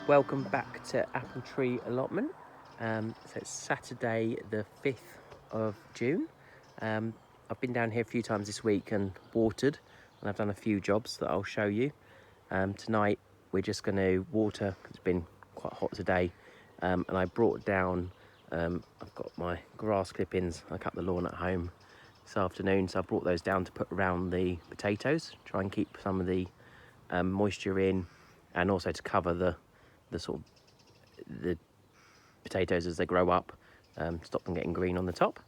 Welcome back to Apple Tree Allotment. So it's Saturday the 5th of June. I've been down here a few times this week and watered, and I've done a few jobs that I'll show you. Tonight we're just going to water. It's been quite hot today, and I brought down, I've got my grass clippings. I cut the lawn at home this afternoon, so I brought those down to put around the potatoes, try and keep some of the moisture in, and also to cover the potatoes as they grow up, stop them getting green on the top.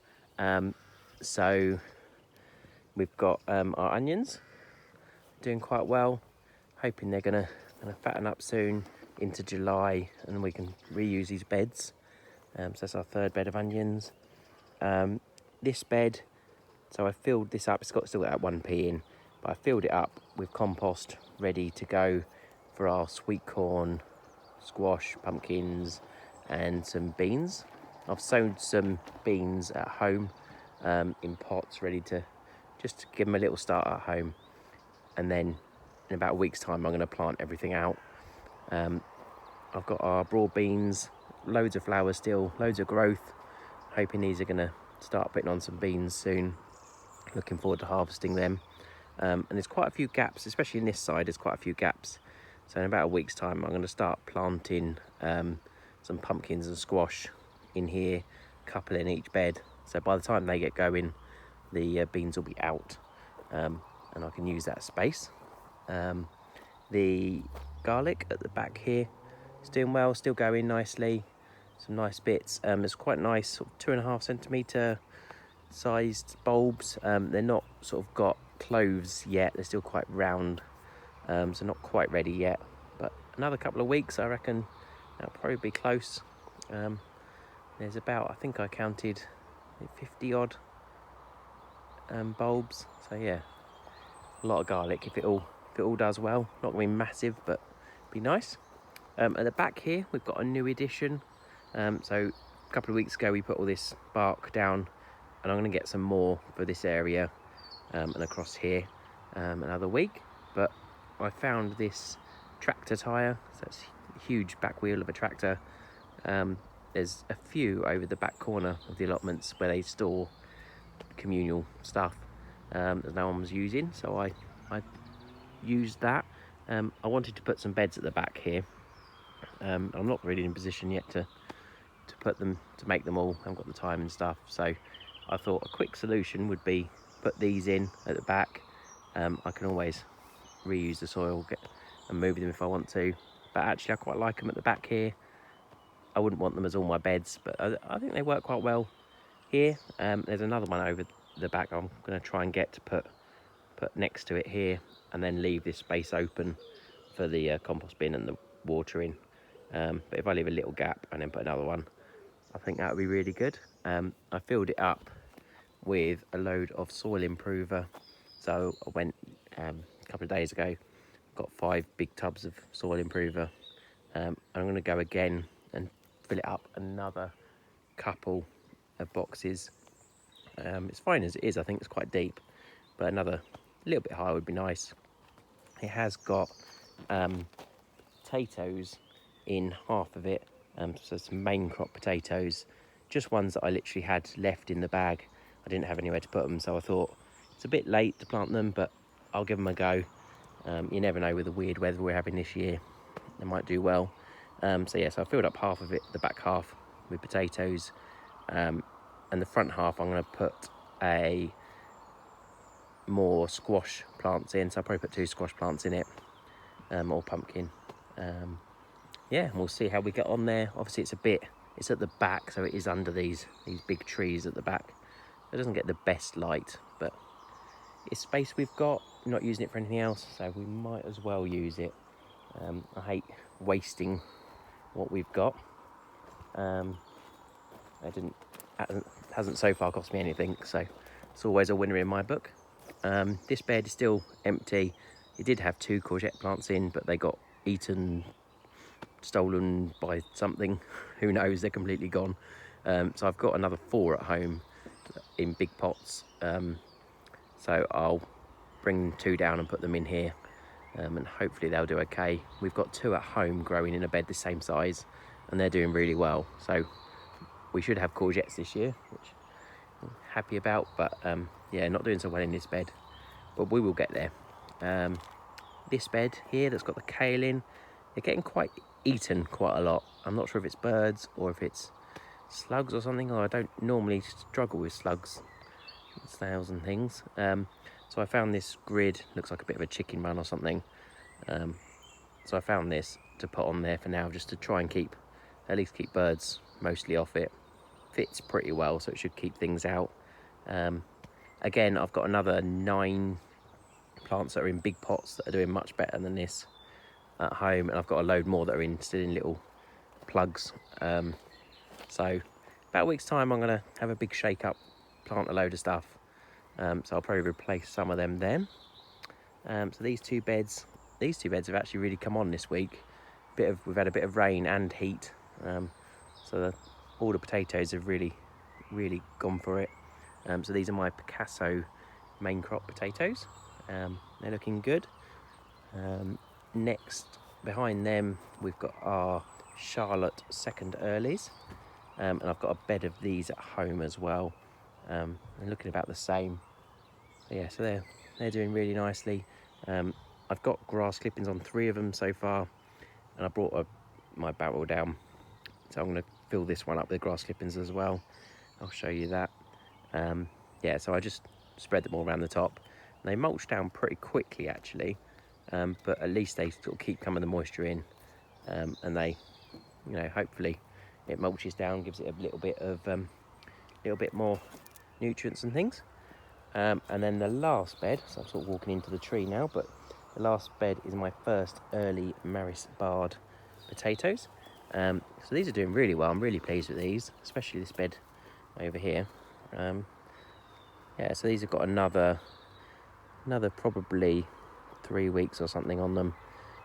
So we've got our onions doing quite well, hoping they're gonna fatten up soon into July, and we can reuse these beds. So that's our third bed of onions. This bed, so I filled this up. It's still got that 1p in, but I filled it up with compost ready to go for our sweet corn, squash, pumpkins, and some beans. I've sown some beans at home in pots, ready to just give them a little start at home, and then in about a week's time I'm going to plant everything out. I've got our broad beans, loads of flowers still, loads of growth, hoping these are going to start putting on some beans soon. Looking forward to harvesting them. And there's quite a few gaps, especially in this side. There's quite a few gaps, so in about a week's time I'm going to start planting some pumpkins and squash in here, a couple in each bed, so by the time they get going the beans will be out, and I can use that space. The garlic at the back here is doing well, still going nicely, some nice bits. It's quite nice, sort of 2.5 centimetre sized bulbs. They're not sort of got cloves yet, they're still quite round, so not quite ready yet, but another couple of weeks I reckon that'll probably be close. There's about, I think I counted 50 odd bulbs, so yeah, a lot of garlic if it all does well. Not going to be massive, but be nice. At the back here we've got a new addition. So a couple of weeks ago we put all this bark down, and I'm going to get some more for this area and across here another week. But I found this tractor tyre, so it's a huge back wheel of a tractor. There's a few over the back corner of the allotments where they store communal stuff that no one was using, so I used that. I wanted to put some beds at the back here. I'm not really in a position yet to make them all. I haven't got the time and stuff, so I thought a quick solution would be put these in at the back. I can always reuse the soil and move them if I want to, but actually I quite like them at the back here. I wouldn't want them as all my beds, but I think they work quite well here. There's another one over the back I'm going to try and get to put next to it here, and then leave this space open for the compost bin and the watering. But if I leave a little gap and then put another one, I think that would be really good. I filled it up with a load of soil improver. So I went a couple of days ago, got 5 big tubs of soil improver. I'm going to go again and fill it up another couple of boxes. It's fine as it is. I think it's quite deep, but another little bit higher would be nice. It has got potatoes in half of it, so some main crop potatoes, just ones that I literally had left in the bag. I didn't have anywhere to put them, so I thought it's a bit late to plant them, but I'll give them a go. You never know with the weird weather we're having this year, they might do well. So yeah, so I filled up half of it, the back half with potatoes, and the front half I'm going to put more squash plants in, so I'll probably put 2 squash plants in it, or pumpkin. Yeah, we'll see how we get on there. Obviously it's at the back, so it is under these big trees at the back. It doesn't get the best light, but it's space we've got, not using it for anything else, so we might as well use it. I hate wasting what we've got. It hasn't so far cost me anything, so it's always a winner in my book. This bed is still empty. It did have 2 courgette plants in, but they got eaten, stolen by something. Who knows, they're completely gone. So I've got another 4 at home in big pots. So I'll bring 2 down and put them in here. and hopefully they'll do okay. We've got 2 at home growing in a bed the same size, and they're doing really well. So we should have courgettes this year, which I'm happy about, but yeah, not doing so well in this bed, but we will get there. This bed here that's got the kale in, they're getting quite eaten quite a lot. I'm not sure if it's birds or if it's slugs or something, or I don't normally struggle with slugs, snails and things. So I found this grid, looks like a bit of a chicken run or something. So I found this to put on there for now, just to try and at least keep birds mostly off it. Fits pretty well, so it should keep things out. Again, I've got another 9 plants that are in big pots that are doing much better than this at home, and I've got a load more that are still in little plugs. So about a week's time I'm going to have a big shake up, plant a load of stuff, so I'll probably replace some of them then. So these two beds have actually really come on this week. We've had a bit of rain and heat, so all the potatoes have really gone for it. So these are my Picasso main crop potatoes. They're looking good. Next, behind them, we've got our Charlotte second earlies, and I've got a bed of these at home as well. They're looking about the same. Yeah, so they're doing really nicely. I've got grass clippings on 3 of them so far, and I brought my barrel down, so I'm going to fill this one up with grass clippings as well. I'll show you that. Yeah, so I just spread them all around the top. They mulch down pretty quickly actually, but at least they sort of keep some of the moisture in, and they, you know, hopefully it mulches down, gives it a little bit more nutrients and things. And then the last bed, so I'm sort of walking into the tree now, but the last bed is my first early Maris Bard potatoes. So these are doing really well. I'm really pleased with these, especially this bed over here. Yeah, so these have got another probably 3 weeks or something on them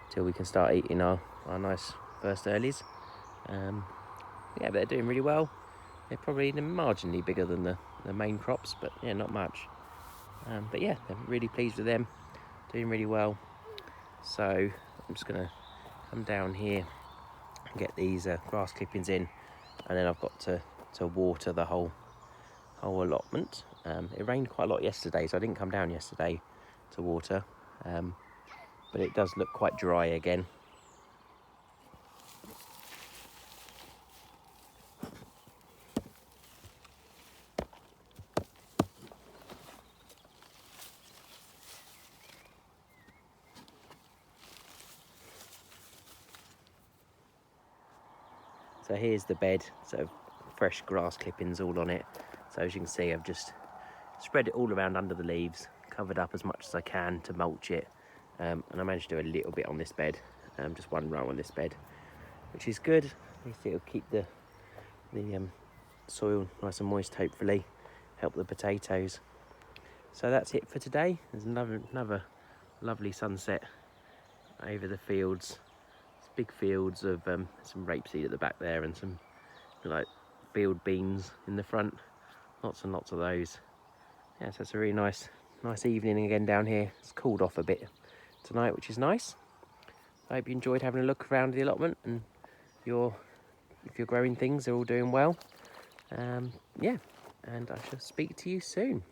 till we can start eating our nice first earlies. Yeah, but they're doing really well. They're probably marginally bigger than the main crops, but yeah, not much. But yeah, I'm really pleased with them, doing really well. So I'm just gonna come down here and get these grass clippings in, and then I've got to water the whole allotment. It rained quite a lot yesterday, so I didn't come down yesterday to water, but it does look quite dry again. So here's the bed, so fresh grass clippings all on it. So as you can see, I've just spread it all around under the leaves, covered up as much as I can to mulch it, and I managed to do a little bit on this bed, just 1 row on this bed, which is good. At least it'll keep the soil nice and moist, hopefully help the potatoes. So that's it for today. There's another lovely sunset over the fields. It's big fields of some rapeseed at the back there, and some like field beans in the front. Lots and lots of those. Yeah, so it's a really nice evening again down here. It's cooled off a bit tonight, which is nice. I hope you enjoyed having a look around the allotment, and if you're growing things, they're all doing well. Yeah, and I shall speak to you soon.